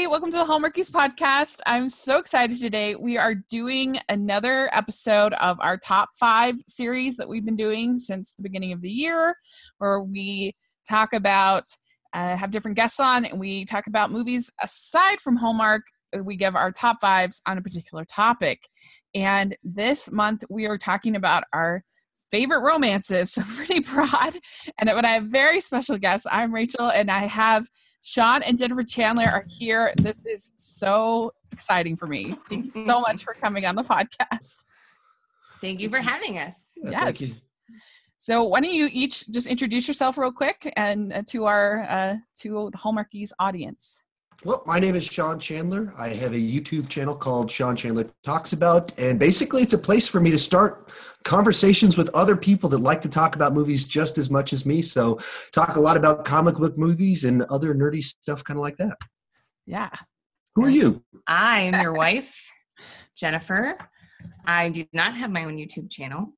everybody. Welcome to the Hallmarkies podcast. I'm so excited today. We are doing another episode of our top 5 series that we've been doing since the beginning of the year, where we talk about, have different guests on, and we talk about movies aside from Hallmark. We give our top 5s on a particular topic. And this month we are talking about our favorite romances, so pretty broad. And when I have very special guests, I'm Rachel, and I have Sean and Jennifer Chandler are here. This is so exciting for me. Thank you so much for coming on the podcast. Thank you for having us. Yes. Thank you. So why don't you each just introduce yourself real quick and to our to the Hallmarkies audience. Well, my name is Sean Chandler. I have a YouTube channel called Sean Chandler Talks About, and basically it's a place for me to start conversations with other people that like to talk about movies just as much as me. So talk a lot about comic book movies and other nerdy stuff kind of like that. Yeah. Who are you? I am your wife, Jennifer. I do not have my own YouTube channel,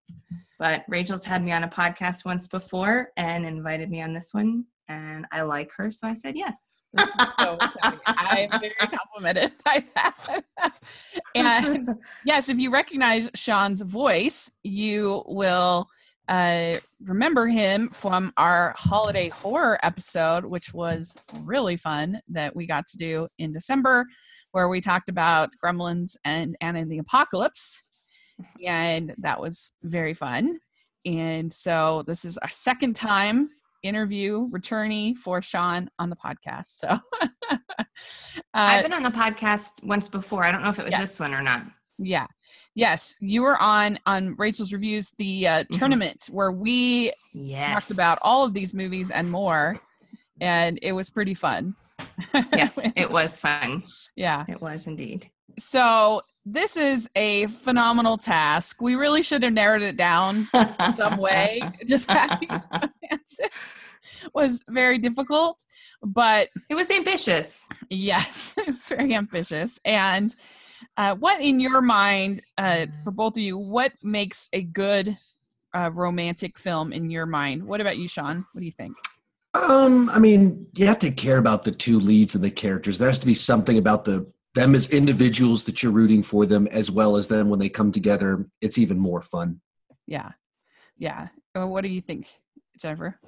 but Rachel's had me on a podcast once before and invited me on this one, and I like her, so I said yes. This is so exciting. I'm very complimented by that. And yes, if you recognize Sean's voice, you will remember him from our holiday horror episode, which was really fun, that we got to do in December, where we talked about Gremlins and Anna and the Apocalypse. And that was very fun. And so this is our second time interview returnee for Sean on the podcast. So I've been on the podcast once before. I don't know if it was this one or not. Yeah. Yes. You were on Rachel's Reviews, the tournament where we talked about all of these movies and more. And it was pretty fun. Yes, it was fun. Yeah. It was indeed. So this is a phenomenal task. We really should have narrowed it down in some way. Just having answers was very difficult, but it was ambitious. Yes, it's very ambitious. And what in your mind, for both of you, what makes a good romantic film in your mind? What about you, Sean? What do you think? I mean, you have to care about the two leads and the characters. There has to be something about them as individuals that you're rooting for them, as well as then when they come together, it's even more fun. Yeah. Yeah. What do you think, Jennifer?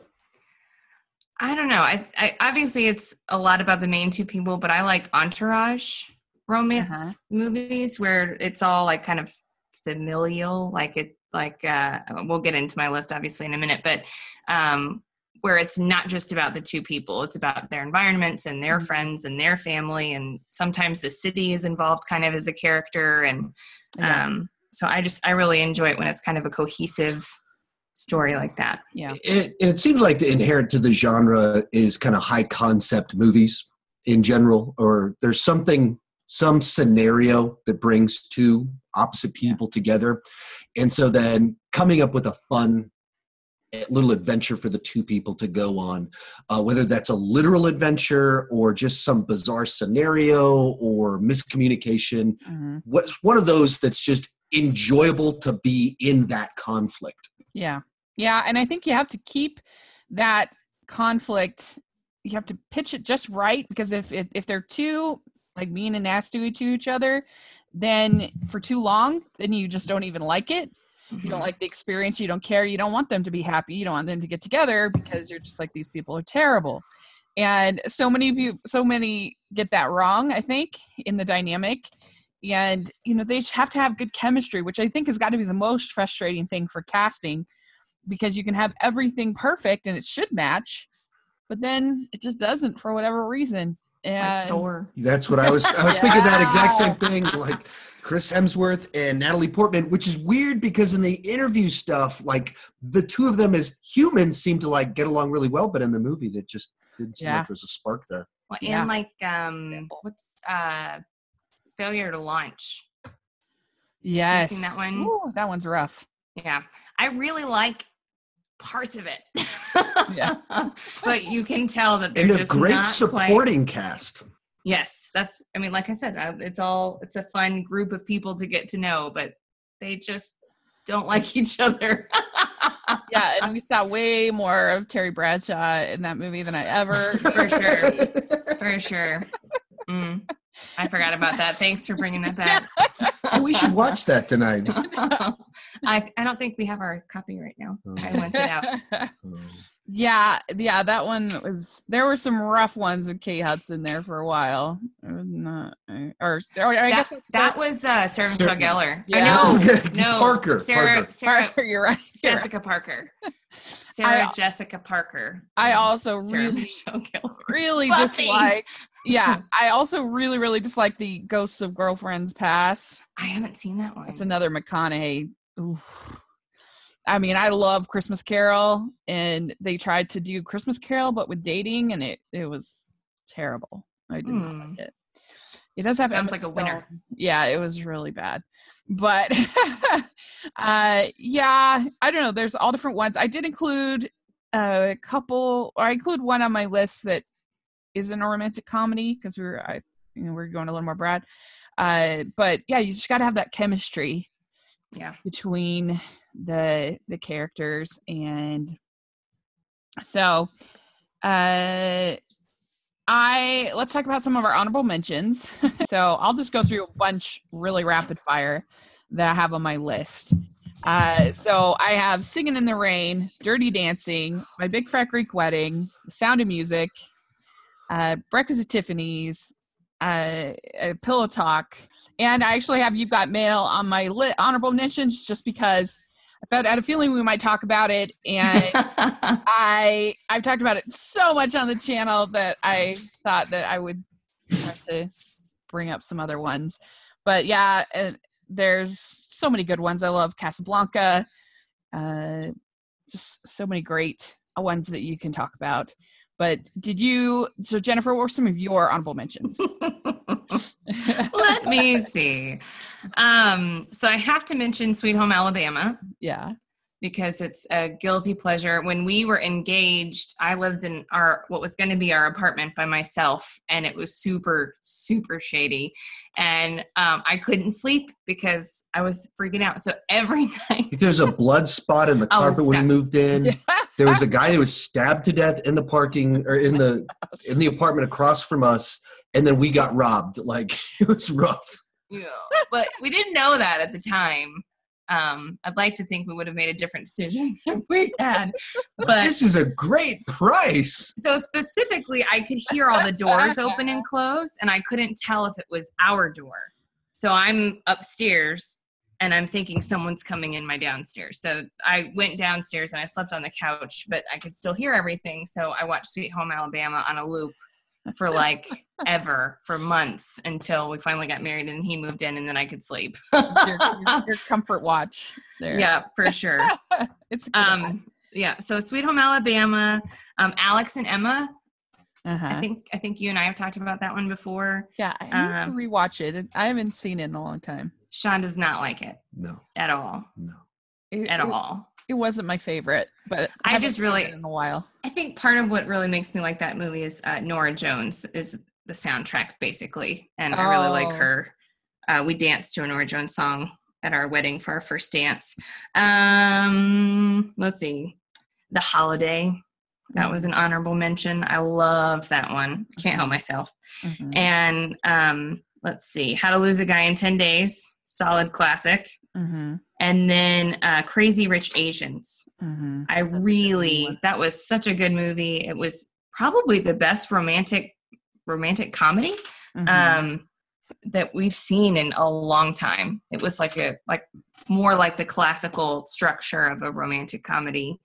I don't know. I obviously it's a lot about the main two people, but I like entourage romance movies where it's all like kind of familial, we'll get into my list obviously in a minute, but where it's not just about the two people, it's about their environments and their friends and their family, and sometimes the city is involved kind of as a character, and so I really enjoy it when it's kind of a cohesive story like that. Yeah. It seems like the inherent to the genre is kind of high concept movies in general, or there's some scenario that brings two opposite people together. And so then coming up with a fun little adventure for the two people to go on, whether that's a literal adventure or just some bizarre scenario or miscommunication. What's one of those that's just enjoyable to be in that conflict? Yeah. Yeah. And I think you have to keep that conflict, you have to pitch it just right, because if they're too like mean and nasty to each other, then for too long, then you just don't even like it. You don't like the experience. You don't care. You don't want them to be happy. You don't want them to get together because you're just like, these people are terrible. And so many get that wrong, I think, in the dynamic. And, they just have to have good chemistry, which I think has got to be the most frustrating thing for casting, because you can have everything perfect and it should match, but then it just doesn't for whatever reason. And that's what I was thinking, that exact same thing, like Chris Hemsworth and Natalie Portman, which is weird because in the interview stuff, like the two of them as humans seem to like get along really well, but in the movie that just didn't seem like there's a spark there. Well, and what's Failure to Launch? Yes. Have you seen that one? Ooh, that one's rough. Yeah. I really like parts of it. Yeah. But you can tell that they're and a just great not supporting cast. Yes. Like I said, it's a fun group of people to get to know, but they just don't like each other. Yeah, and we saw way more of Terry Bradshaw in that movie than I ever. For sure. For sure. I forgot about that. Thanks for bringing that back. We should watch that tonight. I don't think we have our copy right now. I went it out. Yeah, that one there were some rough ones with Kate Hudson there for a while. It was not, or I guess that was Sarah Michelle Gellar. Yeah. No, Parker. Parker, you're right. Jessica Parker. Sarah Jessica Parker. I also really dislike. Yeah, I also really dislike the Ghosts of Girlfriends Past. I haven't seen that one. It's another McConaughey. Oof. I mean, I love Christmas Carol, and they tried to do Christmas Carol, but with dating, and it was terrible. I did not like it. It does have sounds like a winner. Yeah, it was really bad. But yeah, I don't know. There's all different ones. I did include a couple, or I include one on my list that isn't a romantic comedy because we're going a little more broad. But yeah, you just got to have that chemistry. Yeah. Between the characters, and so let's talk about some of our honorable mentions. So I'll just go through a bunch really rapid fire that I have on my list. So I have Singing in the Rain, Dirty Dancing, My Big Fat Greek Wedding, The Sound of Music, Breakfast at Tiffany's, Pillow Talk, and I actually have You've Got Mail on my honorable mentions just because I had a feeling we might talk about it, and I've talked about it so much on the channel that I thought that I would have to bring up some other ones. But yeah, there's so many good ones. I love Casablanca. Just so many great ones that you can talk about. But so Jennifer, what were some of your honorable mentions? Let me see. So I have to mention Sweet Home Alabama. Yeah. Because it's a guilty pleasure. When we were engaged, I lived in what was going to be our apartment by myself, and it was super, super shady. And I couldn't sleep because I was freaking out. So every night, there's a blood spot in the carpet when we moved in. Yeah. There was a guy that was stabbed to death in the parking or in the apartment across from us, and then we got robbed. Like, it was rough. Yeah, but we didn't know that at the time. I'd like to think we would have made a different decision if we had. But this is a great price. So specifically, I could hear all the doors open and close, and I couldn't tell if it was our door. So I'm upstairs, and I'm thinking someone's coming in my downstairs. So I went downstairs, and I slept on the couch, but I could still hear everything. So I watched Sweet Home Alabama on a loop for for months until we finally got married and he moved in, and then I could sleep. your comfort watch there. Yeah, for sure. It's a good one. Yeah. So Sweet Home Alabama, Alex and Emma. Uh-huh. I think you and I have talked about that one before. Yeah, I need to rewatch it. I haven't seen it in a long time. Sean does not like it. No. At all. No. At all. It wasn't my favorite, but I just really in a while. I think part of what really makes me like that movie is Nora Jones is the soundtrack basically, and I really like her. We danced to a Nora Jones song at our wedding for our first dance. Let's see, The Holiday. That was an honorable mention. I love that one. Can't help myself. Mm-hmm. And let's see, How to Lose a Guy in 10 Days. Solid classic. Mm-hmm. And then Crazy Rich Asians. Mm-hmm. That was such a good movie. It was probably the best romantic comedy that we've seen in a long time. It was more like the classical structure of a romantic comedy,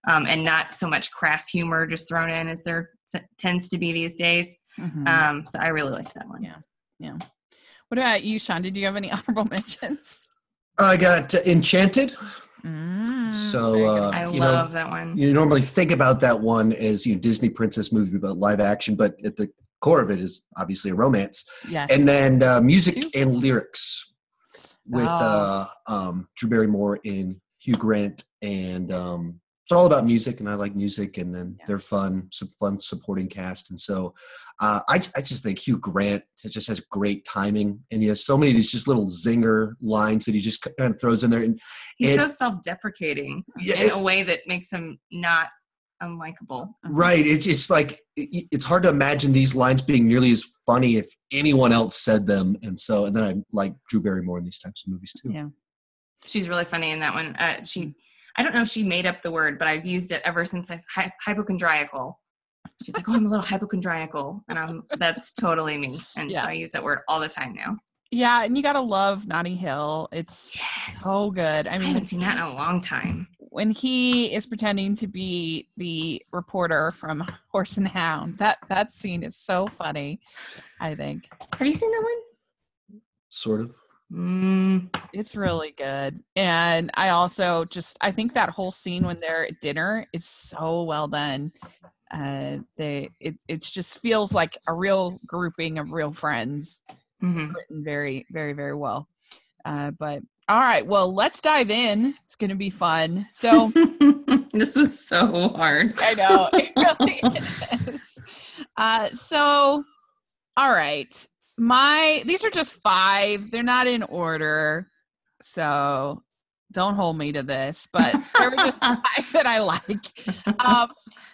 and not so much crass humor just thrown in as there tends to be these days. Mm-hmm. So I really liked that one. Yeah. What about you, Sean? Did you have any honorable mentions? I got Enchanted. So I love that one. You normally think about that one as Disney princess movie about live action, but at the core of it is obviously a romance. Yes. And then music and lyrics with Drew Barrymore and Hugh Grant, and it's all about music, and I like music, and then they're fun supporting cast, and so I just think Hugh Grant just has great timing, and he has so many of these just little zinger lines that he just kind of throws in there. And he's so self-deprecating in a way that makes him not unlikable. Right. It's like, it's hard to imagine these lines being nearly as funny if anyone else said them. And then I like Drew Barrymore in these types of movies too. Yeah. She's really funny in that one. I don't know if she made up the word, but I've used it ever since hypochondriacal. She's like, oh, I'm a little hypochondriacal. And that's totally me. And so I use that word all the time now. Yeah, and you gotta love Notting Hill. It's so good. I mean, I haven't seen that in a long time. When he is pretending to be the reporter from Horse and Hound, that scene is so funny, I think. Have you seen that one? Sort of. It's really good. And I also I think that whole scene when they're at dinner is so well done. It just feels like a real grouping of real friends. It's written very, very, very well. But all right, well, let's dive in. It's going to be fun. So this was so hard. I know, it really is. So, all right, these are just 5. They're not in order, so don't hold me to this. But there were just 5 that I like.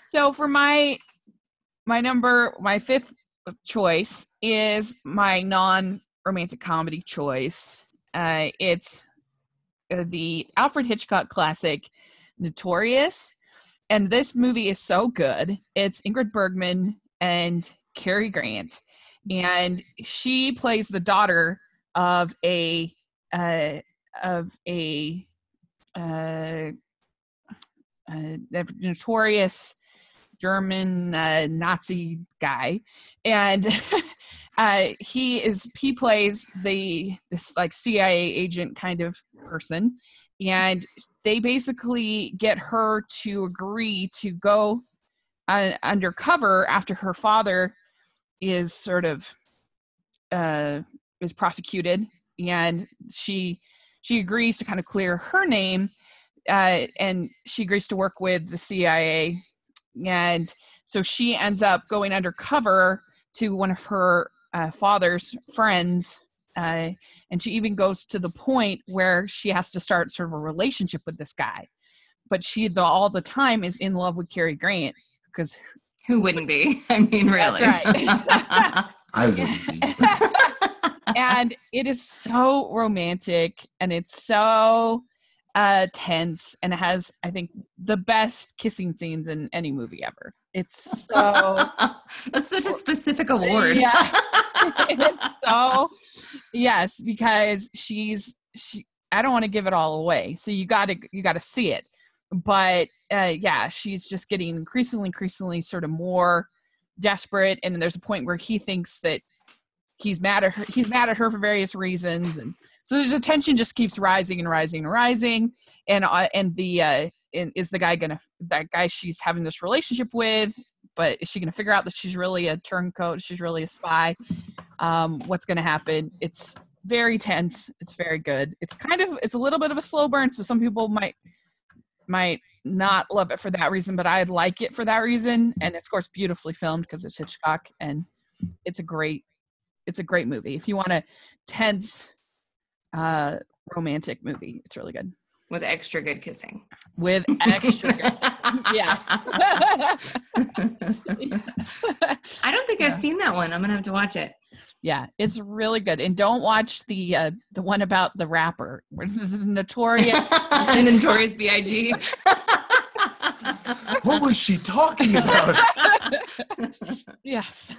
So for my 5th choice is my non-romantic comedy choice. It's the Alfred Hitchcock classic Notorious, and this movie is so good. It's Ingrid Bergman and Cary Grant, and she plays the daughter of a notorious German Nazi guy, and he plays this like CIA agent kind of person, and they basically get her to agree to go undercover after her father is sort of is prosecuted, and she agrees to kind of clear her name, and she agrees to work with the CIA. And so she ends up going undercover to one of her father's friends, and she even goes to the point where she has to start sort of a relationship with this guy. But she all the time is in love with Cary Grant, because who wouldn't be? I mean, really. That's right. I wouldn't be. And it is so romantic, and it's so tense, and it has, I think, the best kissing scenes in any movie ever. It's so that's such a specific award. Yeah. It's so, yes, because I don't want to give it all away, so you got to see it. But she's just getting increasingly sort of more desperate, and there's a point where he thinks that he's mad at her for various reasons, and so the tension just keeps rising and rising and rising. And is that guy she's having this relationship with, but is she gonna figure out that she's really a turncoat, she's really a spy? What's gonna happen? It's very tense. It's very good. It's a little bit of a slow burn, so some people might not love it for that reason, but I like it for that reason. And it's, of course, beautifully filmed because it's Hitchcock, and it's a great movie. If you want a tense romantic movie, it's really good. With extra good kissing. With extra good kissing. Yes. Yes. I don't think I've seen that one. I'm going to have to watch it. Yeah, it's really good. And don't watch the one about the rapper. This is Notorious. Notorious B.I.G. What was she talking about? Yes.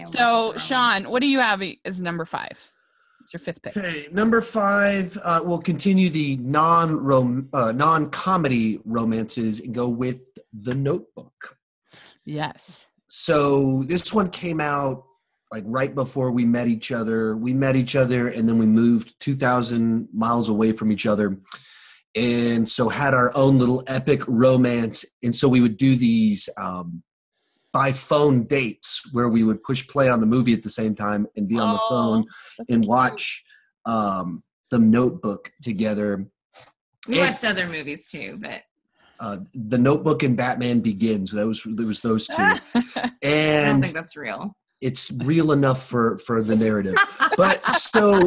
So, Sean, what do you have as number 5? It's your 5th pick. Okay, number 5, we'll continue the non-comedy romances and go with The Notebook. Yes. So this one came out like right before we met each other. We met each other, and then we moved 2,000 miles away from each other. And so had our own little epic romance. And so we would do these by phone dates where we would push play on the movie at the same time and be on the phone and watch The Notebook togetger. We watched other movies too, but The Notebook and Batman Begins. There was those two. And I don't think that's real. It's real enough for the narrative. But so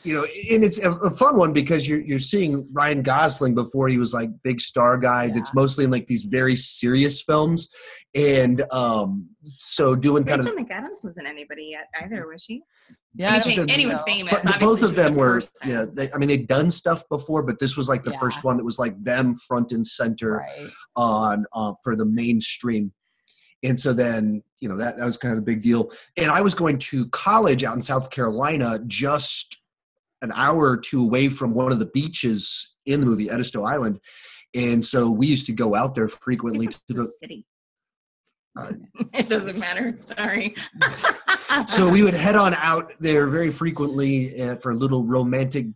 you know, and it's a fun one because you're seeing Ryan Gosling before he was like big star guy. Yeah. That's mostly in like these very serious films, and so doing kind Rachel of. McAdams wasn't anybody yet either, was she? Yeah, anyone famous. But both of them were. Yeah, they'd done stuff before, but this was like the first one that was like them front and center on for the mainstream. And so then, you know, that was kind of a big deal. And I was going to college out in South Carolina, just an hour or two away from one of the beaches in the movie, Edisto Island. And so we used to go out there frequently to the city. It doesn't matter. Sorry. So we would head on out there very frequently for little romantic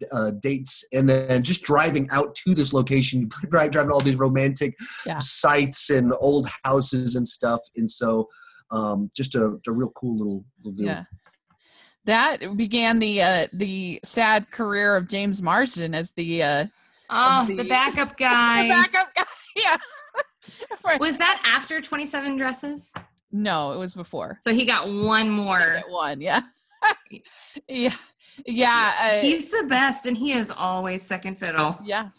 dates, and then just driving out to this location, driving all these romantic sites and old houses and stuff. And so just a real cool little deal. Yeah. That began the sad career of James Marsden as the backup guy. The backup guy, yeah. Was that after 27 Dresses? No, it was before. So he got one more. One, yeah. Yeah. He's the best, and he is always second fiddle. Yeah.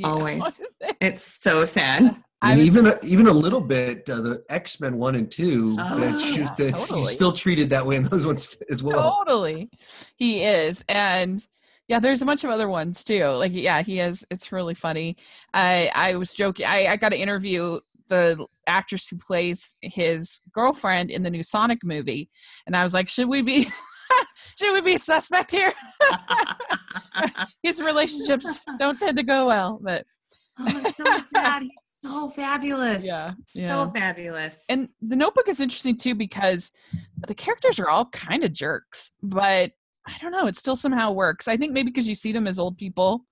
Always. It's so sad. And even a little bit, the X-Men 1 and 2, totally. He's still treated that way in those ones as well. Totally. He is. And yeah, there's a bunch of other ones too. Like, yeah, he is. It's really funny. I was joking. I got to interview the actress who plays his girlfriend in the new Sonic movie. And I was like, should we be suspect here? His relationships don't tend to go well, but. Oh, it's so sad. He's so fabulous. Yeah. So fabulous. And the Notebook is interesting too, because the characters are all kind of jerks, but I don't know. It still somehow works. I think maybe because you see them as old people.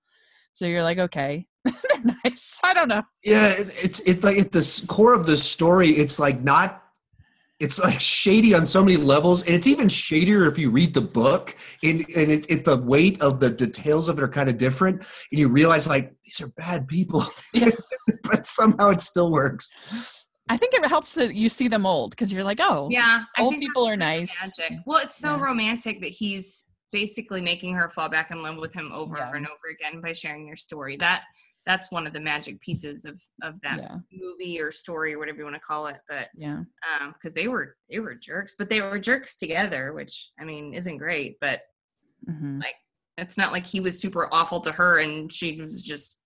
So you're like, okay, they're nice. I don't know. Yeah. It's like at the core of the story, it's like it's like shady on so many levels. And it's even shadier if you read the book and the weight of the details of it are kind of different. And you realize like, these are bad people, but somehow it still works. I think it helps that you see them old because you're like, oh, yeah, old people are nice. Magic. Well, it's so romantic that he's basically making her fall back in love with him over and over again by sharing their story. That's one of the magic pieces of that movie or story or whatever you want to call it. But because they were jerks, but they were jerks together, which I mean isn't great. But like it's not like he was super awful to her and she was just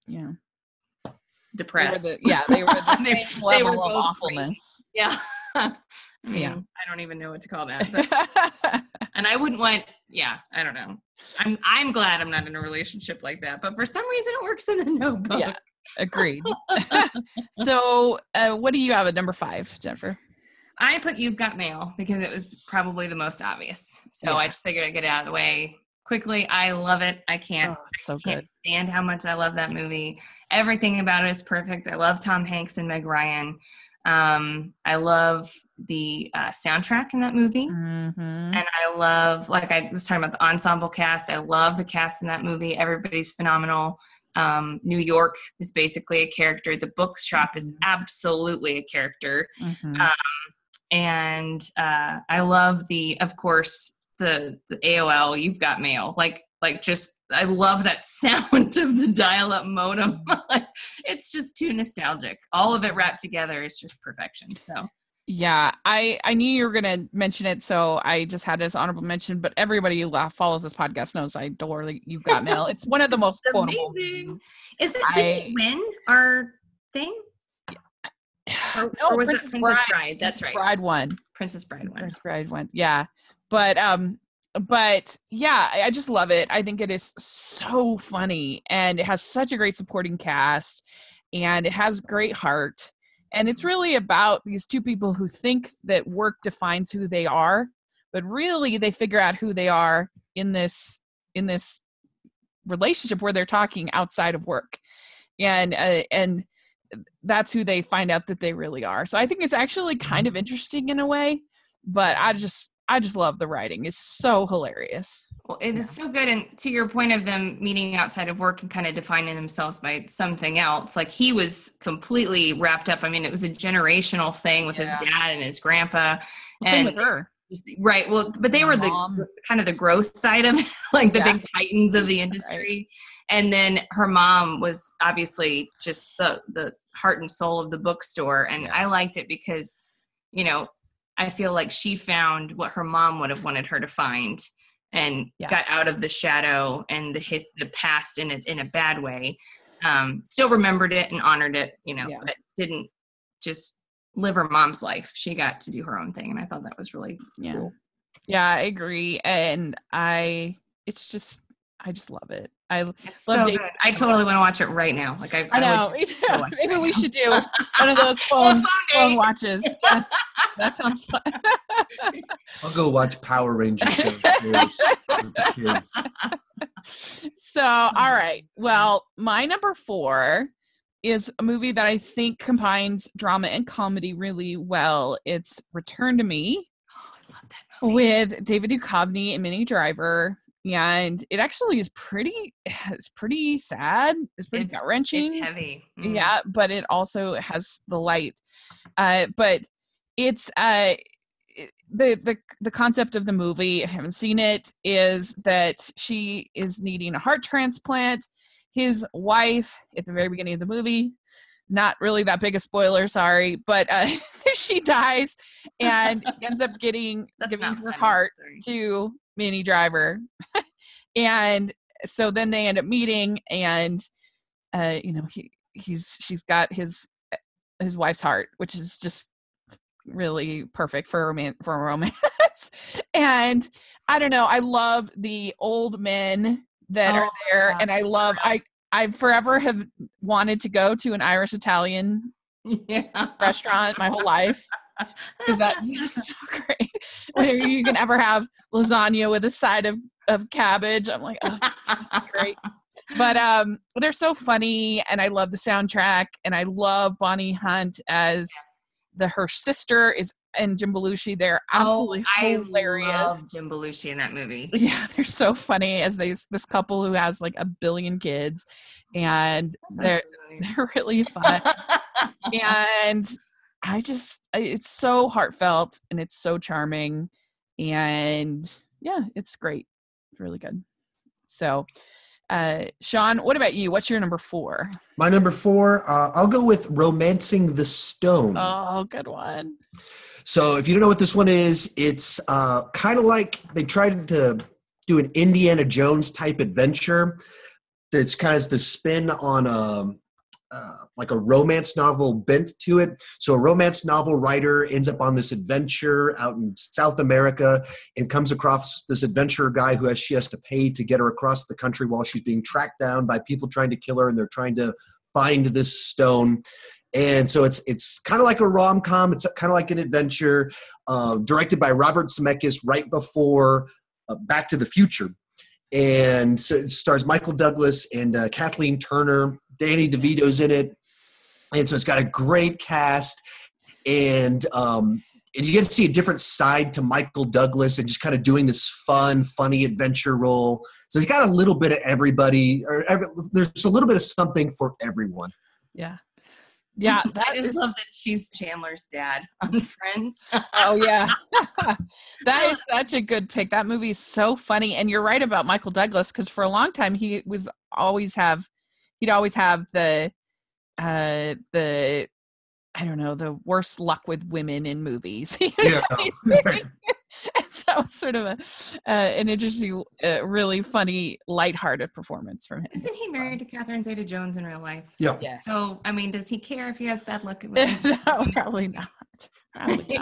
depressed. They were the same level of awfulness. Yeah. I don't even know what to call that. But, and I wouldn't want. Yeah, I don't know. I'm glad I'm not in a relationship like that. But for some reason, it works in the Notebook. Yeah, agreed. So, what do you have at number 5, Jennifer? I put You've Got Mail because it was probably the most obvious. So I just figured I'd get it out of the way quickly. I love it. I can't stand how much I love that movie. Everything about it is perfect. I love Tom Hanks and Meg Ryan. I love the soundtrack in that movie. And I love, like I was talking about the ensemble cast. I love the cast in that movie. Everybody's phenomenal. New York is basically a character. The bookshop is absolutely a character. And I love of course, the AOL, You've Got Mail. Like just, I love that sound of the dial-up modem. It's just too nostalgic. All of it wrapped together is just perfection. So yeah, I knew you were going to mention it, so I just had it as honorable mention. But everybody who follows this podcast knows I adore You've Got Mail. It's one of the most quotable. Did it win our thing? Yeah. Or was it Princess Bride? That's right. Bride won. Princess Bride won. Princess Bride won. Yeah, but yeah, I just love it. I think it is so funny, and it has such a great supporting cast, and it has great heart. And it's really about these two people who think that work defines who they are, but really they figure out who they are in this relationship where they're talking outside of work. And that's who they find out that they really are. So I think it's actually kind of interesting in a way, but I just love the writing. It's so hilarious. Well, it is so good. And to your point of them meeting outside of work and kind of defining themselves by something else, like he was completely wrapped up. I mean, it was a generational thing with his dad and his grandpa. Well, same with her. Right. Well, but they were the kind of the gross side of it, like the big titans of the industry. Right. And then her mom was obviously just the heart and soul of the bookstore. And I liked it because, you know, I feel like she found what her mom would have wanted her to find and got out of the shadow and the past in a bad way. Still remembered it and honored it, you know, but didn't just live her mom's life. She got to do her own thing, and I thought that was really cool. Yeah, I agree, and I just love it. It's so good. I totally want to watch it right now. Like I know. Maybe we should do one of those phone watches. Yeah, that sounds fun. I'll go watch Power Rangers with the kids. So, all right. well, my number 4 is a movie that I think combines drama and comedy really well. It's Return to Me. Oh, I love that movie. With David Duchovny and Minnie Driver. And it actually is pretty sad. It's pretty gut-wrenching. It's heavy. Yeah, but it also has the light. But it's the concept of the movie, if you haven't seen it, is that she is needing a heart transplant. His wife, at the very beginning of the movie, not really that big a spoiler, sorry, but she dies and ends up giving her heart to Minnie Driver. And so then they end up meeting, and you know, she's got his wife's heart, which is just really perfect for a romance. And I don't know, I love the old men that are there, and I forever have wanted to go to an Irish Italian restaurant my whole life, because that's so great. Whenever you can ever have lasagna with a side of cabbage, I'm like, oh, that's great. But they're so funny, and I love the soundtrack, and I love Bonnie Hunt as her sister and Jim Belushi. They're absolutely hilarious. I love Jim Belushi in that movie. Yeah, they're so funny as this couple who has like 1 billion kids, and they're really fun. And it's so heartfelt, and it's so charming, and it's great. It's really good. So Sean, what about you? What's your number 4? My number 4, I'll go with Romancing the Stone. Oh, good one. So if you don't know what this one is, it's kind of like they tried to do an Indiana Jones type adventure. That's kind of the spin on like a romance novel bent to it. So a romance novel writer ends up on this adventure out in South America and comes across this adventurer guy who she has to pay to get her across the country while she's being tracked down by people trying to kill her, and they're trying to find this stone. And so it's kind of like a rom-com. It's kind of like an adventure, directed by Robert Zemeckis right before Back to the Future. And so it stars Michael Douglas and Kathleen Turner. Danny DeVito's in it. And so it's got a great cast. And you get to see a different side to Michael Douglas and just kind of doing this funny adventure role. So it's got a little bit of everybody. There's a little bit of something for everyone. Yeah. Yeah, I just love that she's Chandler's dad on Friends. Oh yeah, that is such a good pick. That movie is so funny, and you're right about Michael Douglas, because for a long time he'd always have the I don't know, the worst luck with women in movies. Yeah. And so it's sort of an interesting, really funny, lighthearted performance from him. Isn't he married to Catherine Zeta-Jones in real life? Yeah. Yes. So, I mean, does he care if he has bad luck at women? No, probably not.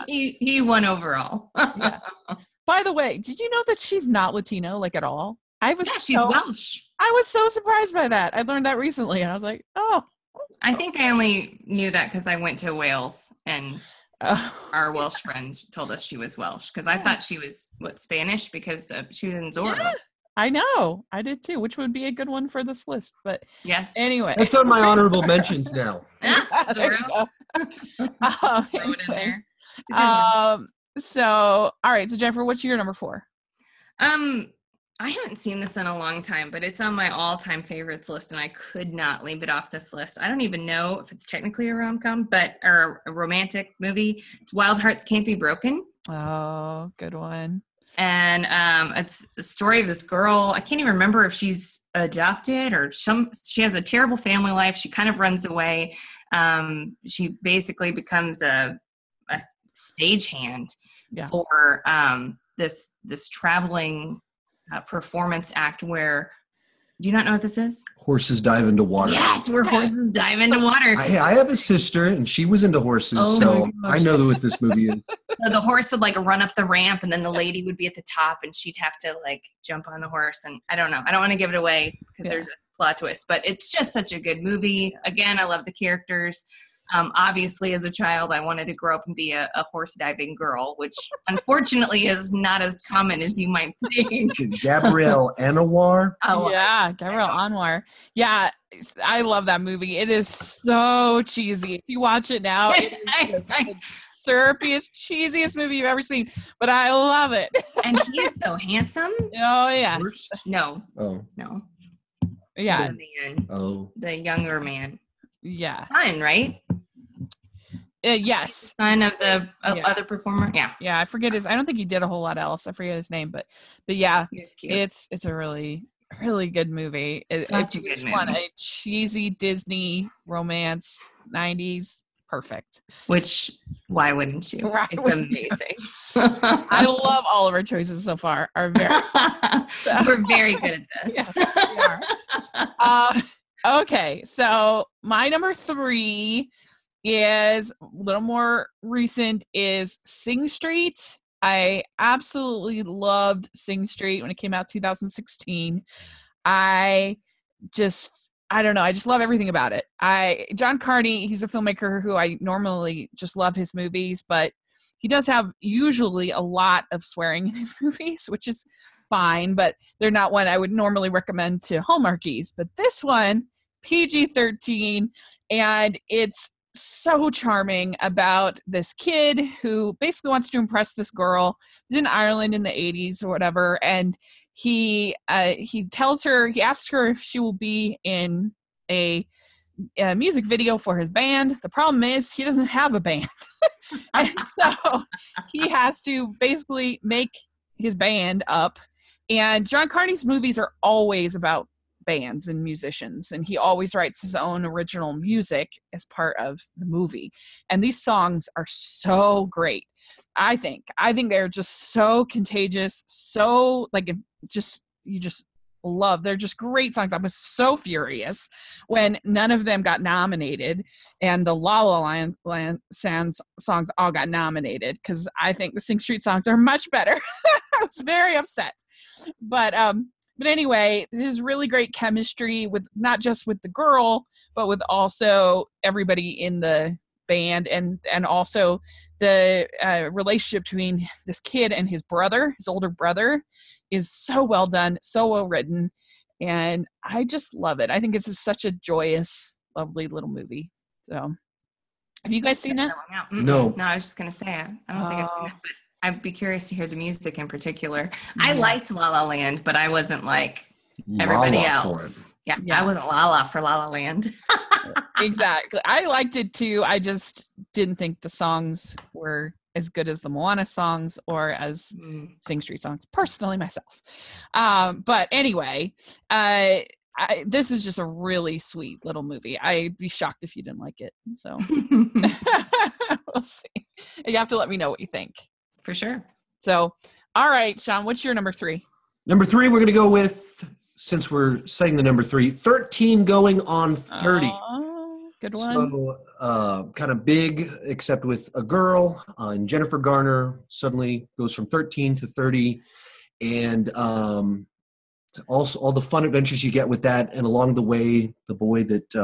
He won overall. Yeah. By the way, did you know that she's not Latino, like, at all? She's Welsh. I was so surprised by that. I learned that recently, and I was like, oh. I think I only knew that because I went to Wales, and our Welsh friends told us she was Welsh, because I thought she was Spanish, because she was in Zorro. Yeah, I know. I did too, which would be a good one for this list. But yes, anyway, it's on my honorable mentions now. Zorro. Throw it in there. So all right. So Jennifer, what's your number 4? I haven't seen this in a long time, but it's on my all-time favorites list, and I could not leave it off this list. I don't even know if it's technically a rom-com, or a romantic movie. It's Wild Hearts Can't Be Broken. Oh, good one. And it's the story of this girl. I can't even remember if she's adopted or she has a terrible family life. She kind of runs away. She basically becomes a stagehand for this traveling performance act where, do you not know what this is? Horses dive into water. Yes, where horses dive into water. I have a sister, and she was into horses, so I know what this movie is. So the horse would like run up the ramp, and then the lady would be at the top, and she'd have to like jump on the horse. And I don't know. I don't want to give it away because there's a plot twist, but it's just such a good movie. Again, I love the characters. Obviously, as a child, I wanted to grow up and be a horse diving girl, which unfortunately is not as common as you might think. Gabrielle Anwar. Oh, yeah, Gabrielle Anwar. Yeah, I love that movie. It is so cheesy. If you watch it now, it is the syruppiest, cheesiest movie you've ever seen. But I love it. And he is so handsome. Oh, yes. No. Oh. No. Yeah. The man. Oh. The younger man. Yeah. Son, right? Yes. Son of the other performer. Yeah. Yeah, I forget I don't think he did a whole lot else. I forget his name, but yeah, cute. it's a really, really good movie. Such a good movie. Want a cheesy Disney romance, 90s, perfect. Which, why wouldn't you? Right. It's amazing. I love all of our choices so far. We're very good at this. Yes, we are. Okay, so my number 3 is a little more recent, is Sing Street. I absolutely loved Sing Street when it came out 2016. I don't know. I just love everything about it. John Carney, he's a filmmaker who I normally just love his movies, but he does have usually a lot of swearing in his movies, which is fine, but they're not one I would normally recommend to Hallmarkies. But this one, PG-13, and it's so charming about this kid who basically wants to impress this girl. He's in Ireland in the 80s or whatever, and he asks her if she will be in a music video for his band. The problem is he doesn't have a band. And so he has to basically make his band up. And John Carney's movies are always about bands and musicians, and he always writes his own original music as part of the movie. And these songs are so great. I think they're just so contagious, so like you just love. They're just great songs. I was so furious when none of them got nominated and the La La Land songs all got nominated, because I think the Sing Street songs are much better. I was very upset. But anyway, this is really great chemistry with not just with the girl, but with also everybody in the band, and also the relationship between this kid and his brother, his older brother, is so well done, so well written, and I just love it. I think it's such a joyous, lovely little movie. So, have you guys seen it? No. I was just gonna say I don't think I've seen it, but I'd be curious to hear the music in particular. I liked La La Land, but I wasn't like everybody else. Yeah, I wasn't La for La La Land. Exactly. I liked it too. I just didn't think the songs were as good as the Moana songs or as Sing Street songs, personally myself. But anyway, this is just a really sweet little movie. I'd be shocked if you didn't like it. So we'll see. You have to let me know what you think. For sure. So, all right, Sean, what's your number 3? Number 3, we're going to go with, since we're saying the number 3, 13 going on 30. Good one. So, kind of big, except with a girl. And Jennifer Garner suddenly goes from 13 to 30. And also all the fun adventures you get with that. And along the way, the boy that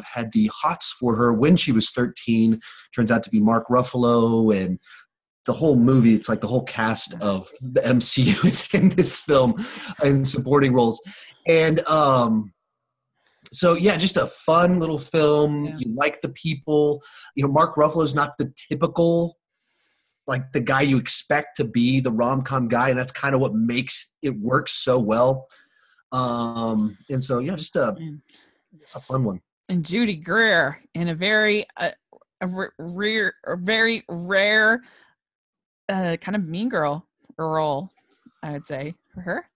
had the hots for her when she was 13 turns out to be Mark Ruffalo. And the whole movie, it's like the whole cast of the MCU is in this film in supporting roles. And so, yeah, just a fun little film. Yeah. You like the people. Mark Ruffalo is not the typical, like the guy you expect to be the rom-com guy, and that's kind of what makes it work so well. And so, yeah, just a fun one. And Judy Greer in a very rare kind of mean girl role, I would say, for her.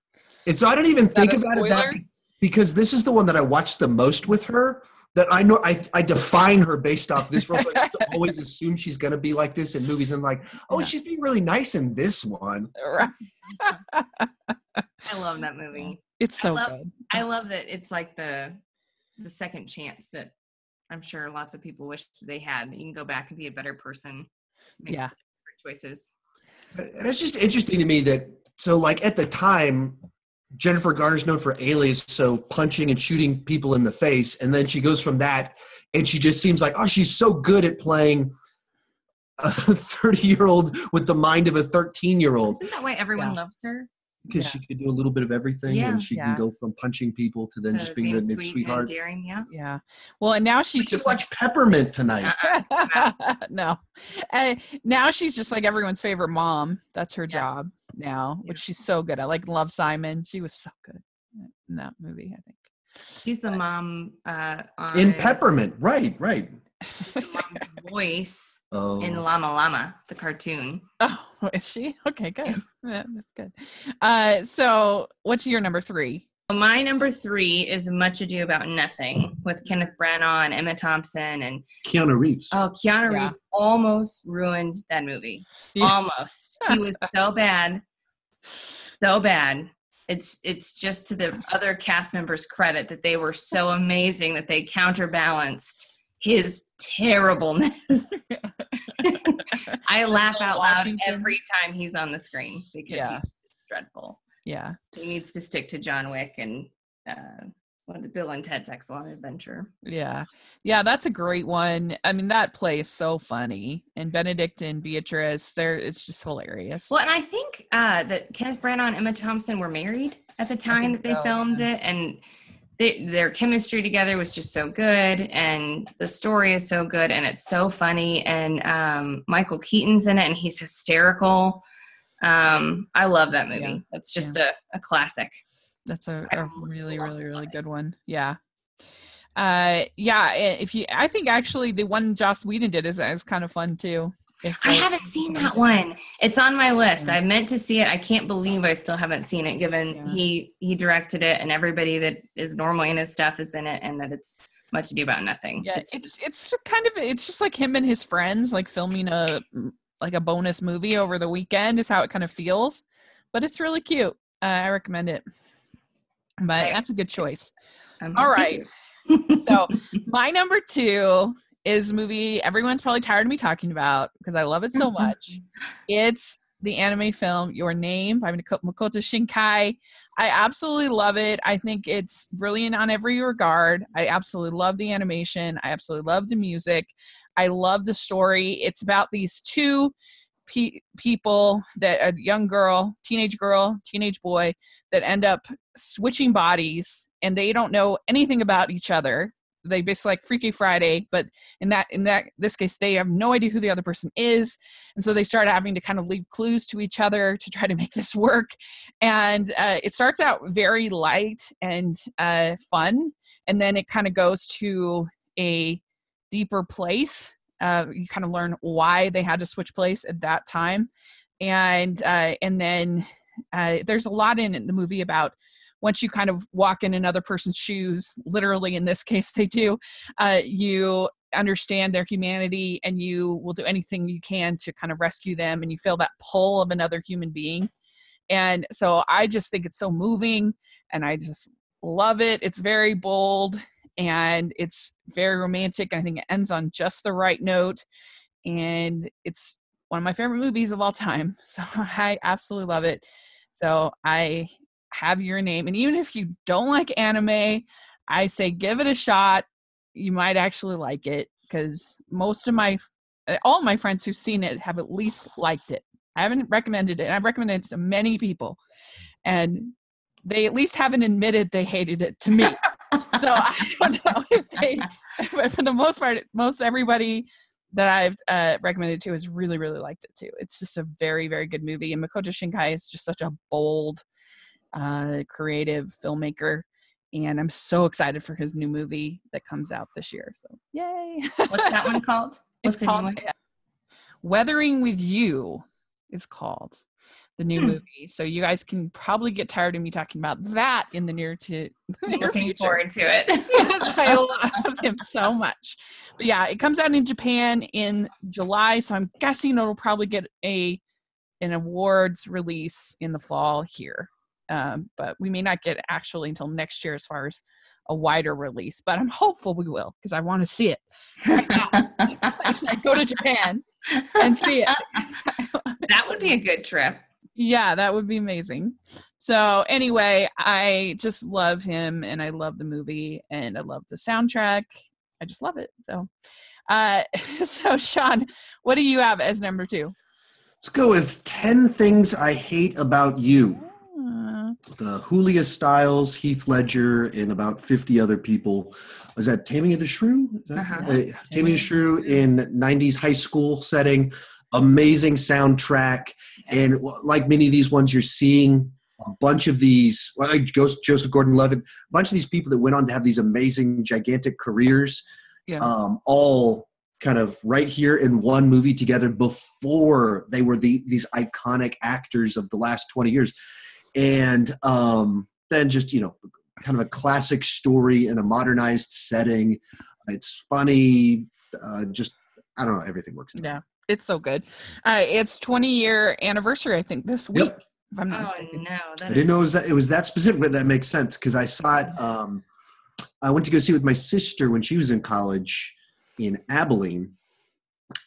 And so I don't even think that a about it that spoiler? because this is the one that I watched the most with her. That I know I define her based off this role. So I just always assume she's going to be like this in movies, and like, oh, Yeah. she's being really nice in this one. Right. I love that movie. It's so good. I love that it's like the second chance that I'm sure lots of people wish they had. That you can go back and be a better person. Make different choices. And it's just interesting to me that so like at the time, Jennifer Garner's known for Alias, so punching and shooting people in the face, and then she goes from that, and she just seems like, oh, she's so good at playing a 30-year-old with the mind of a 13-year-old. Isn't that why everyone loves her? Because she could do a little bit of everything, and she can go from punching people to then just being a sweetheart. And daring, yeah. Well, and now she's just watch Peppermint tonight. No, now she's just like everyone's favorite mom. That's her job now, which she's so good at. Like Love Simon, she was so good in that movie. I think she's the mom in Peppermint. Right. The mom's voice in Llama Llama, the cartoon. Oh, is she? Okay, good. Yeah, that's good. So what's your number 3? My number 3 is Much Ado About Nothing with Kenneth Branagh, Emma Thompson, and Keanu Reeves. Oh, Keanu Reeves almost ruined that movie. Yeah. Almost. He was so bad. So bad. It's just to the other cast members' credit that they were so amazing that they counterbalanced his terribleness. I laugh out loud every time he's on the screen because he's dreadful. Yeah. He needs to stick to John Wick and Bill and Ted's Excellent Adventure. Yeah. Yeah, that's a great one. I mean, that play is so funny. And Benedict and Beatrice, it's just hilarious. Well, and I think that Kenneth Branagh and Emma Thompson were married at the time that they filmed it. And their chemistry together was just so good, and the story is so good, and it's so funny, and Michael Keaton's in it, and he's hysterical. I love that movie. Yeah. That's just a classic. That's a really, really, really good one. Yeah. I think actually the one Joss Whedon did is kind of fun too. I haven't seen that one. It's on my list. I meant to see it. I can't believe I still haven't seen it, given he directed it and everybody that is normally in his stuff is in it, and that it's Much Ado About Nothing. Yeah, it's just like him and his friends like filming a bonus movie over the weekend is how it kind of feels, but it's really cute. I recommend it. But that's a good choice. All right. So my number 2 is a movie everyone's probably tired of me talking about because I love it so much. It's the anime film Your Name by Makoto Shinkai. I absolutely love it. I think it's brilliant on every regard. I absolutely love the animation. I absolutely love the music. I love the story. It's about these two people, that a young girl, teenage boy, that end up switching bodies, and they don't know anything about each other. They basically like Freaky Friday, but in this case, they have no idea who the other person is. And so they start having to kind of leave clues to each other to try to make this work. And it starts out very light and fun. And then it kind of goes to a deeper place. You kind of learn why they had to switch place at that time. And then there's a lot in the movie about once you kind of walk in another person's shoes, literally in this case they do, you understand their humanity and you will do anything you can to kind of rescue them, and you feel that pull of another human being. And so I just think it's so moving, and I just love it. It's very bold and it's very romantic, and I think it ends on just the right note, and it's one of my favorite movies of all time. So I absolutely love it. So I have Your Name, and even if you don't like anime, I say give it a shot. You might actually like it, because all my friends who've seen it have at least liked it. I haven't recommended it, and I've recommended it to many people, and they at least haven't admitted they hated it to me. So I don't know if but for the most part, most everybody that I've recommended to has really, really liked it too. It's just a very, very good movie, and Makoto Shinkai is just such a bold, creative filmmaker, and I'm so excited for his new movie that comes out this year. So yay! What's that one called? It's called Weathering with You. is called, the new movie. So you guys can probably get tired of me talking about that in the near Looking future. forward to it. Yes, I love him so much. But yeah, it comes out in Japan in July, so I'm guessing it'll probably get an awards release in the fall here. But we may not get actually until next year as far as a wider release. But I'm hopeful we will, because I want to see it right now. Actually, I go to Japan and see it. That would be a good trip. Yeah, that would be amazing. So anyway, I just love him, and I love the movie, and I love the soundtrack. I just love it. So, so Sean, what do you have as number 2? Let's go with 10 Things I Hate About You. The Julia Stiles, Heath Ledger, and about 50 other people. Was that Taming of the Shrew? Taming of the Shrew in 90s high school setting. Amazing soundtrack. Yes. And like many of these ones, you're seeing a bunch of these, like Joseph Gordon-Levitt, a bunch of these people that went on to have these amazing, gigantic careers, all kind of right here in one movie together before they were these iconic actors of the last 20 years. And then just, kind of a classic story in a modernized setting. It's funny. I don't know. Everything works. Yeah, it's so good. It's 20-year anniversary, I think, this week. Yep. If I'm not mistaken. No, I didn't know it was that specific, but that makes sense because I saw it. I went to go see it with my sister when she was in college in Abilene.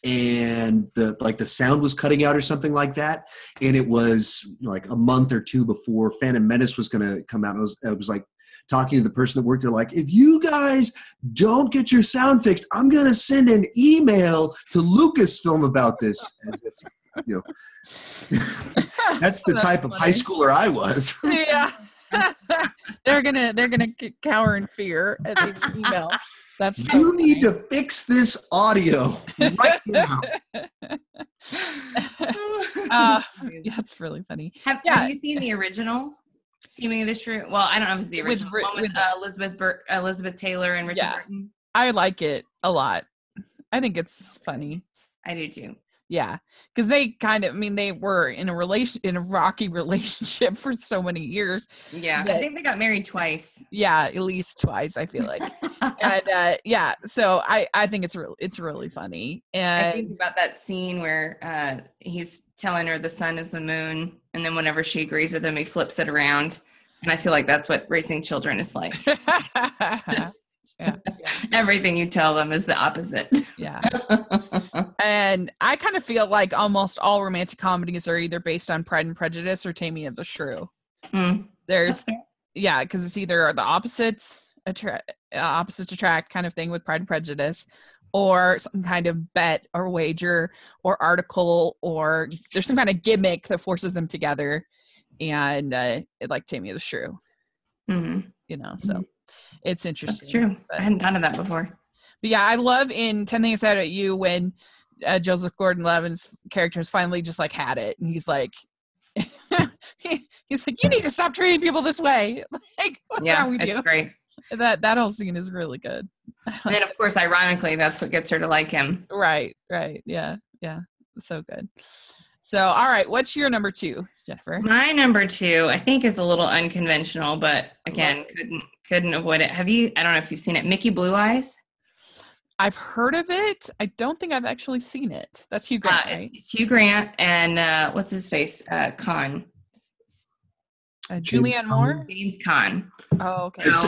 And the sound was cutting out or something like that, and it was like a month or two before Phantom Menace was going to come out. I was like talking to the person that worked there, like, if you guys don't get your sound fixed, I'm going to send an email to Lucasfilm about this. As if that's the type of high schooler I was. Yeah. they're gonna cower in fear at the email. That's so you need to fix this audio right now. That's really funny. Have you seen the original Taming of the Shrew? Well, I don't know if it's the original one with Elizabeth Taylor and Richard Burton. I like it a lot. I think it's funny. I do too. Yeah, because they they were in a rocky relationship for so many years. Yeah, I think they got married twice. Yeah, at least twice, I feel like. And so I think it's really funny. And I think about that scene where he's telling her the sun is the moon, and then whenever she agrees with him, he flips it around. And I feel like that's what raising children is like. Yeah. Everything you tell them is the opposite. Yeah. And I kind of feel like almost all romantic comedies are either based on Pride and Prejudice or Taming of the Shrew. There's because it's either the opposites attract kind of thing with Pride and Prejudice, or some kind of bet or wager or article, or there's some kind of gimmick that forces them together, and like Taming of the Shrew. So it's interesting. That's true. I hadn't thought of that before. But yeah, I love in 10 Things I Hate About You when Joseph Gordon-Levitt's character has finally just like had it, and he's like, he's like, you need to stop treating people this way. Like, what's wrong with you? Great. That whole scene is really good. And then, of course, ironically, that's what gets her to like him. Right. Yeah. So good. So, all right, what's your number 2, Jennifer? My number 2, I think, is a little unconventional, but again, couldn't avoid it. I don't know if you've seen it, Mickey Blue Eyes? I've heard of it. I don't think I've actually seen it. That's Hugh Grant, right? It's Hugh Grant and what's his face? Caan. Julianne Moore? James Caan. Oh, okay. It's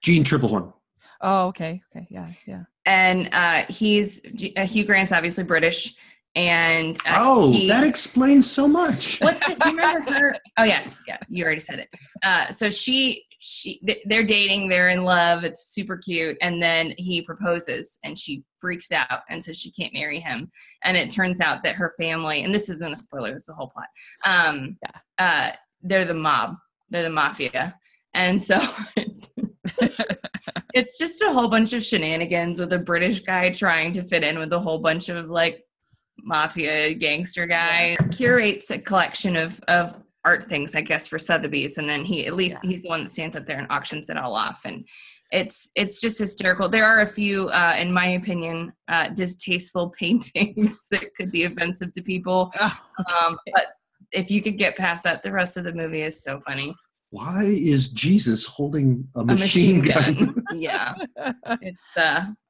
Gene Triplehorn. Oh, okay. Yeah. And Hugh Grant's obviously British. And that explains so much. Do you remember her? Oh yeah, you already said it. So they're dating, they're in love, it's super cute, and then he proposes and she freaks out and says she can't marry him. And it turns out that her family, and this isn't a spoiler, this is the whole plot. They're the mob, they're the mafia, and so it's just a whole bunch of shenanigans with a British guy trying to fit in with a whole bunch of like mafia gangster guy. Curates a collection of art things, I guess, for Sotheby's, and then he's the one that stands up there and auctions it all off, and it's just hysterical. There are a few, in my opinion, distasteful paintings that could be offensive to people, but if you could get past that, the rest of the movie is so funny. Why is Jesus holding a machine gun? Yeah, it's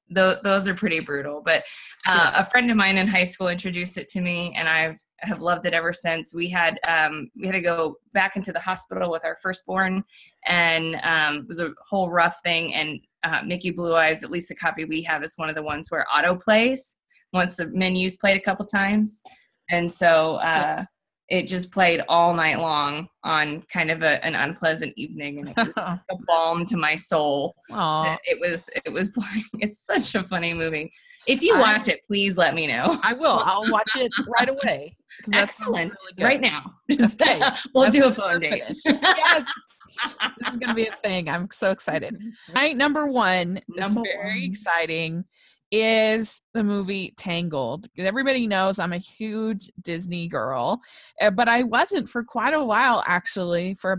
those are pretty brutal. But a friend of mine in high school introduced it to me, and I have loved it ever since. We had to go back into the hospital with our firstborn, and it was a whole rough thing. And Mickey Blue Eyes, at least the copy we have, is one of the ones where auto plays once the menu's played a couple times, and so it just played all night long on kind of an unpleasant evening, and it was like a balm to my soul. It was playing. It's such a funny movie. If you watch it, please let me know. I will. I'll watch it right away. Excellent. Really right now. Okay. We'll do a phone date. Yes. This is going to be a thing. I'm so excited. My number one is very exciting. Is the movie Tangled. Everybody knows I'm a huge Disney girl, but I wasn't for quite a while, actually. For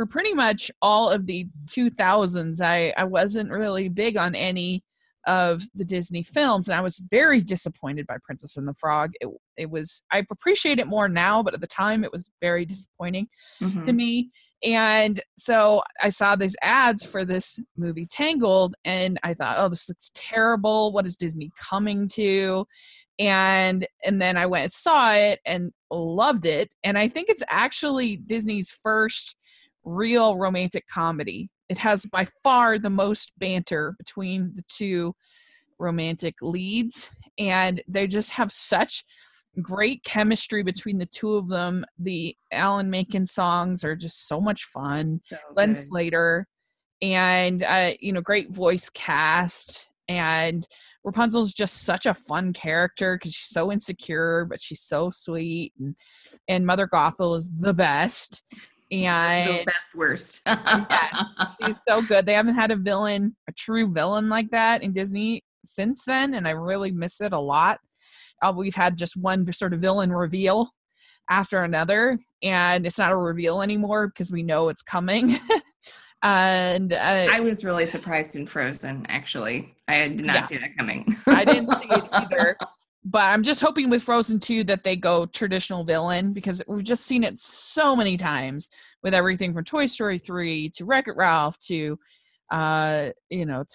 pretty much all of the 2000s, I wasn't really big on any of the Disney films, and I was very disappointed by Princess and the Frog. It was, I appreciate it more now, but at the time it was very disappointing to me. And so I saw these ads for this movie Tangled, and I thought, oh, this looks terrible. What is Disney coming to? And then I went and saw it and loved it. And I think it's actually Disney's first real romantic comedy. It has by far the most banter between the two romantic leads, and they just have such great chemistry between the two of them. The Alan Menken songs are just so much fun. So Glenn Slater, and great voice cast. And Rapunzel's just such a fun character because she's so insecure, but she's so sweet. And Mother Gothel is the best. And the best worst. Yes, she's so good. They haven't had a true villain like that in Disney since then, and I really miss it a lot. We've had just one sort of villain reveal after another, and it's not a reveal anymore because we know it's coming. And I was really surprised in Frozen, actually. I did not see that coming. I didn't see it either. But I'm just hoping with Frozen 2 that they go traditional villain, because we've just seen it so many times with everything from Toy Story 3 to Wreck-It Ralph to Zootopia.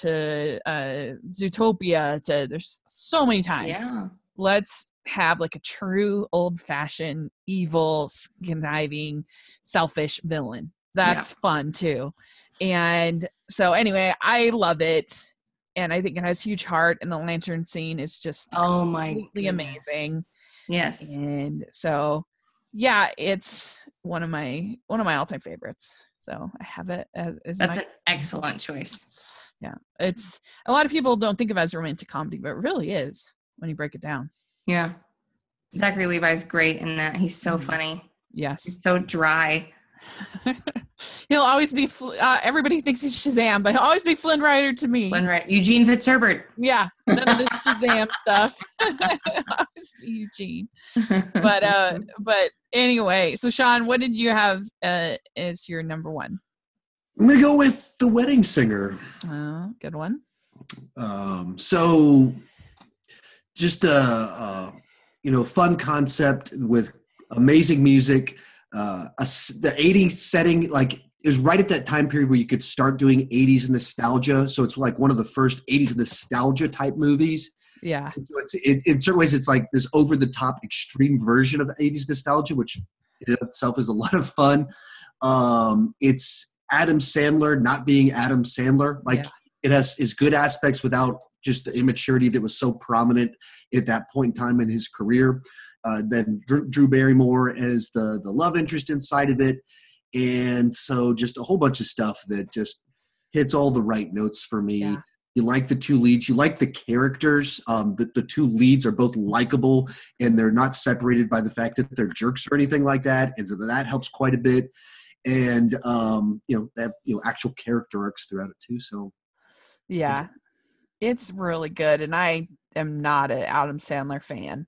There's so many times. Yeah. Let's have like a true old-fashioned, evil, conniving, selfish villain. That's fun too. And so anyway, I love it. And I think it has huge heart, and the lantern scene is just completely amazing. Yes. And so, yeah, it's one of my all-time favorites. So I have it as an excellent choice. Yeah, it's a lot of people don't think of it as a romantic comedy, but it really is when you break it down. Yeah, Zachary Levi's great in that. He's so funny. Yes, he's so dry. He'll always be everybody thinks he's Shazam, but he'll always be Flynn Rider to me. Flynn Rider, Eugene Fitzherbert. Yeah, none of this Shazam stuff. Always be Eugene. But anyway, so Sean, what did you have as your number one? I'm gonna go with The Wedding Singer. Good one. So just a fun concept with amazing music. The 80s setting, like, is right at that time period where you could start doing 80s nostalgia. So it's like one of the first 80s nostalgia type movies. Yeah. So in certain ways, it's like this over the top extreme version of 80s nostalgia, which in itself is a lot of fun. It's Adam Sandler not being Adam Sandler. Like, it has his good aspects without just the immaturity that was so prominent at that point in time in his career. Then Drew Barrymore as the love interest inside of it. And so just a whole bunch of stuff that just hits all the right notes for me. Yeah. You like the two leads. You like the characters. The two leads are both likable, and they're not separated by the fact that they're jerks or anything like that. And so that helps quite a bit. And, they have, actual character arcs throughout it too. So, yeah, it's really good. And I am not an Adam Sandler fan.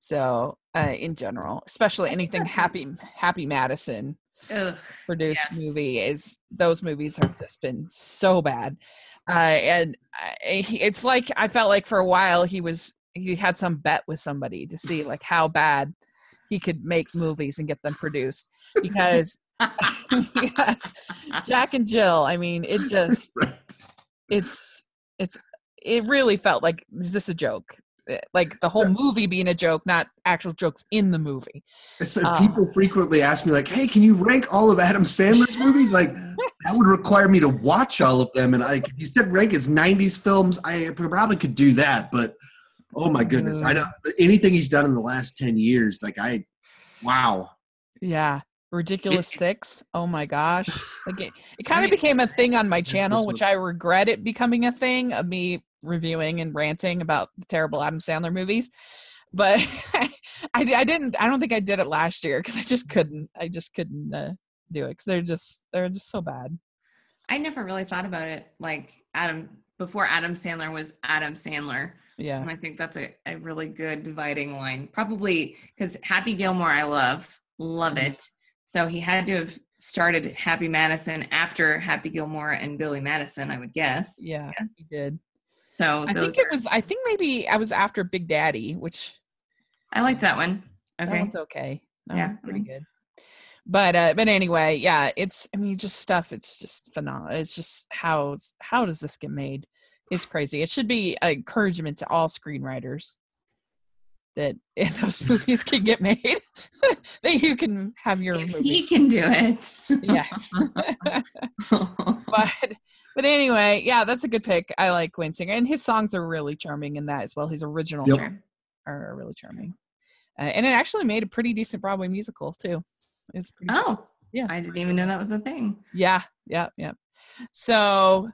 So in general, especially anything Happy Madison produced movie those movies have just been so bad. And it's like, I felt like for a while he had some bet with somebody to see like how bad he could make movies and get them produced, because yes, Jack and Jill, I mean, it just, it really felt like, is this a joke? Like the whole movie being a joke, not actual jokes in the movie. So people frequently ask me like, hey, can you rank all of Adam Sandler's movies? Like, that would require me to watch all of them. And if you said rank his 90s films, I probably could do that. But oh my goodness, I know anything he's done in the last 10 years. Like wow. Yeah. Ridiculous Six. Oh my gosh. Like it kind of became a thing on my channel, which I regret it becoming a thing of me reviewing and ranting about the terrible Adam Sandler movies. But I don't think I did it last year because I just couldn't do it because they're just so bad. I never really thought about it like before Adam Sandler was Adam Sandler. Yeah. And I think that's a really good dividing line. Probably because Happy Gilmore, I love it. So he had to have started Happy Madison after Happy Gilmore and Billy Madison, I would guess. Yeah, he did. So I think maybe I was after Big Daddy, which I like that one. Okay. That one's okay. That yeah, one's pretty good. But anyway, yeah, it's just phenomenal. It's just how does this get made? It's crazy. It should be an encouragement to all screenwriters that those movies can get made, that you can have your movie. He can do it. Yes. but anyway, yeah, that's a good pick. I like Wayne Singer, and his songs are really charming in that as well. His originals are really charming. And it actually made a pretty decent Broadway musical too. It's pretty cool. Yeah. I didn't even know that was a thing. Yeah. So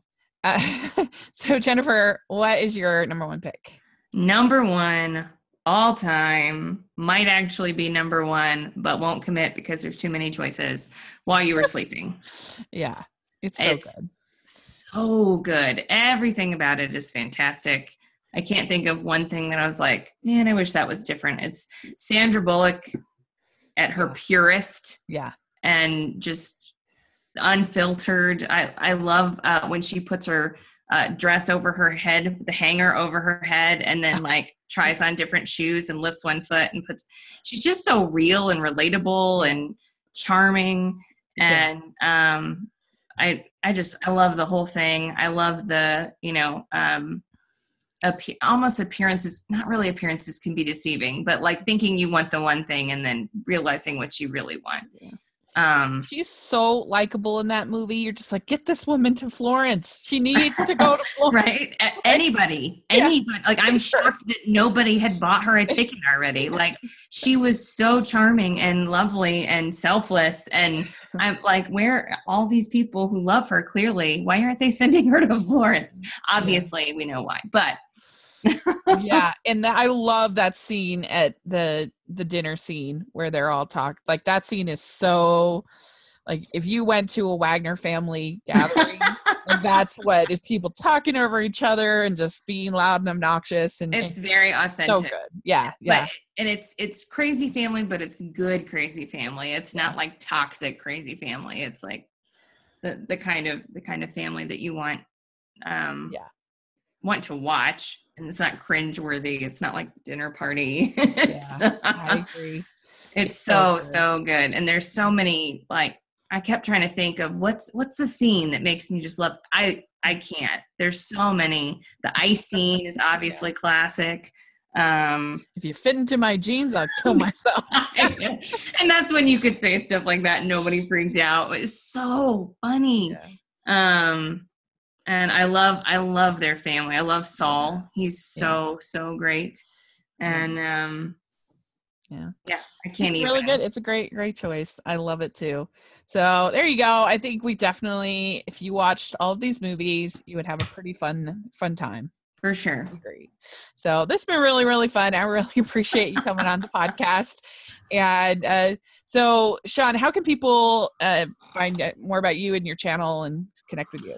Jennifer, what is your number one pick? Number one all time, might actually be number one, but won't commit because there's too many choices, While You Were Sleeping. Yeah. It's good. So good. Everything about it is fantastic. I can't think of one thing that I was like, man, I wish that was different. It's Sandra Bullock at her purest. Yeah. And just unfiltered. I love when she puts her dress over her head, the hanger over her head, and then like tries on different shoes and lifts one foot and she's just so real and relatable and charming. And I love the whole thing. I love the, almost appearances, not really appearances can be deceiving, but like thinking you want the one thing and then realizing what you really want. Yeah. She's so likable in that movie. You're just like, get this woman to Florence. She needs to go to Florence. Right? Anybody. Like, I'm shocked that nobody had bought her a ticket already. Like, she was so charming and lovely and selfless. And I'm like, where are all these people who love her clearly? Why aren't they sending her to Florence? Obviously, we know why. But yeah, and I love that scene at the dinner scene where they're all talk. Like, that scene is so, like, if you went to a Wagner family gathering, like, that's what it's people talking over each other and just being loud and obnoxious, and it's very authentic. So good. Yeah. And it's crazy family, but it's good crazy family. It's not like toxic crazy family. It's like the kind of family that you want want to watch. And it's not cringeworthy. It's not like dinner party. Yeah, I agree. It's so good. And there's so many, like, I kept trying to think of what's the scene that makes me just love. I can't. There's so many. The ice scene is obviously classic. If you fit into my jeans, I'll kill myself. And that's when you could say stuff like that and nobody freaked out. It's so funny. Yeah. And I love their family. I love Saul. He's so great. And I can't even. Really good. It's a great choice. I love it too. So there you go. I think we definitely, if you watched all of these movies, you would have a pretty fun time. For sure. Great. So this has been really, really fun. I really appreciate you coming on the podcast. And so, Sean, how can people find out more about you and your channel and connect with you?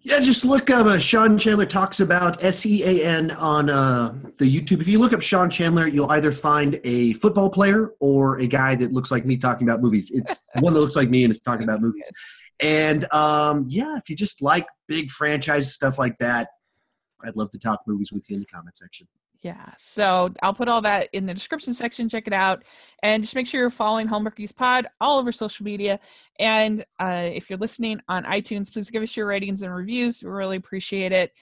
Yeah, just look up Sean Chandler Talks About, SEAN on the YouTube. If you look up Sean Chandler, you'll either find a football player or a guy that looks like me talking about movies. It's one that looks like me and is talking about movies. And if you just like big franchise stuff like that, I'd love to talk movies with you in the comment section. Yeah, so I'll put all that in the description section. Check it out. And just make sure you're following Hallmarkies Pod all over social media. And if you're listening on iTunes, please give us your ratings and reviews. We really appreciate it.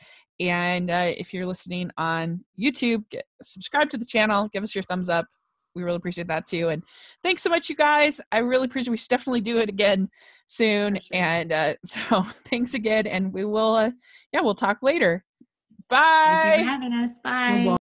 And if you're listening on YouTube, subscribe to the channel. Give us your thumbs up. We really appreciate that too. And thanks so much, you guys. I really appreciate it. We should definitely do it again soon. Sure. And so thanks again. And we will, we'll talk later. Bye. Thank you for having us. Bye.